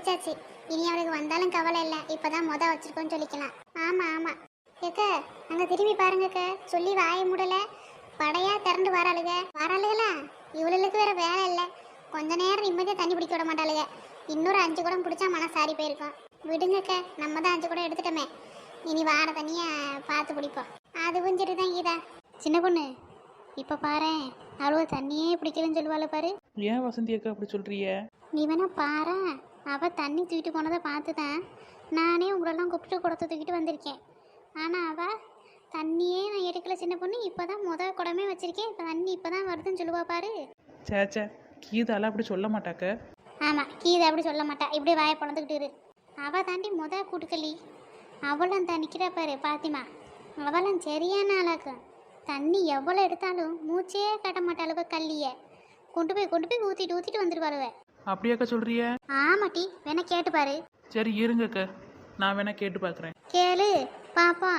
முடிச்சாச்சு. இனி அவளுக்கு வந்தாலும் கவலை இல்லை, இப்பதான் வச்சிருக்கோன்னு சொல்லிக்கலாம். ஆமா ஆமா ஏக்க, அங்க திரும்பி பாருங்கக்க. சொல்லி வாய மூடல, படையா திரண்டு வராளுகளா. இவளுக்கு வேற வேலை இல்லை, கொஞ்ச நேரம் நிம்மதியா தண்ணி பிடிக்க விட மாட்டாளுக. இன்னொரு 5 குடம் பிடிச்சா மனசாரி போயிருக்கோம். விடுங்கக்க, நம்ம தான் 5 குடம் எடுத்துட்டோமே, இனி வார தண்ணிய பார்த்து பிடிப்போம். அதுவும் சரிதான் கீதா. சின்ன பொண்ணு, இப்ப பாரு, அவ்வளவு தண்ணியே பிடிக்கலன்னு சொல்லுவாள் பாரு. ஏன் வசந்தி அக்கா அப்படி சொல்றிய? நீ வேணா பாரு, அவ தண்ணி தூக்கிட்டு போனதை பார்த்துதான் நானே உங்களெல்லாம் கூப்பிட்டு குடத்தை தூக்கிட்டு வந்திருக்கேன். ஆனா அவ தண்ணியே நான் எடுக்கல சின்ன பொண்ணு, இப்பதான் குடமே வச்சிருக்கேன், இப்ப தண்ணி இப்பதான் வருதுன்னு சொல்லுவா பாரு. சேச்சே, கீதாலாம் அப்படி சொல்ல மாட்டாக்க. ஆமா, கீதா அப்படி சொல்ல மாட்டா. இப்படி வாயை பிறந்துக்கிட்டு இரு. அவ தாண்டி கூட்டுக்கலி, அவளும் அந்த நிக்கிறா பாரு பாத்திமா, அவளும் சரியான ஆளாக்கும். தண்ணி எவ்வளோ எடுத்தாலும் மூச்சே கட்ட மாட்டாளுவ. கல்லிய கொண்டு போய் ஊத்திட்டு வந்துருவாளுவ. அப்படியாக்கா சொல்றிய? ஆமாட்டி, வேணா கேட்டு பாரு. சரி இருங்கக்க, நான் வேணா கேட்டு பார்க்குறேன். கேளு பாப்பா.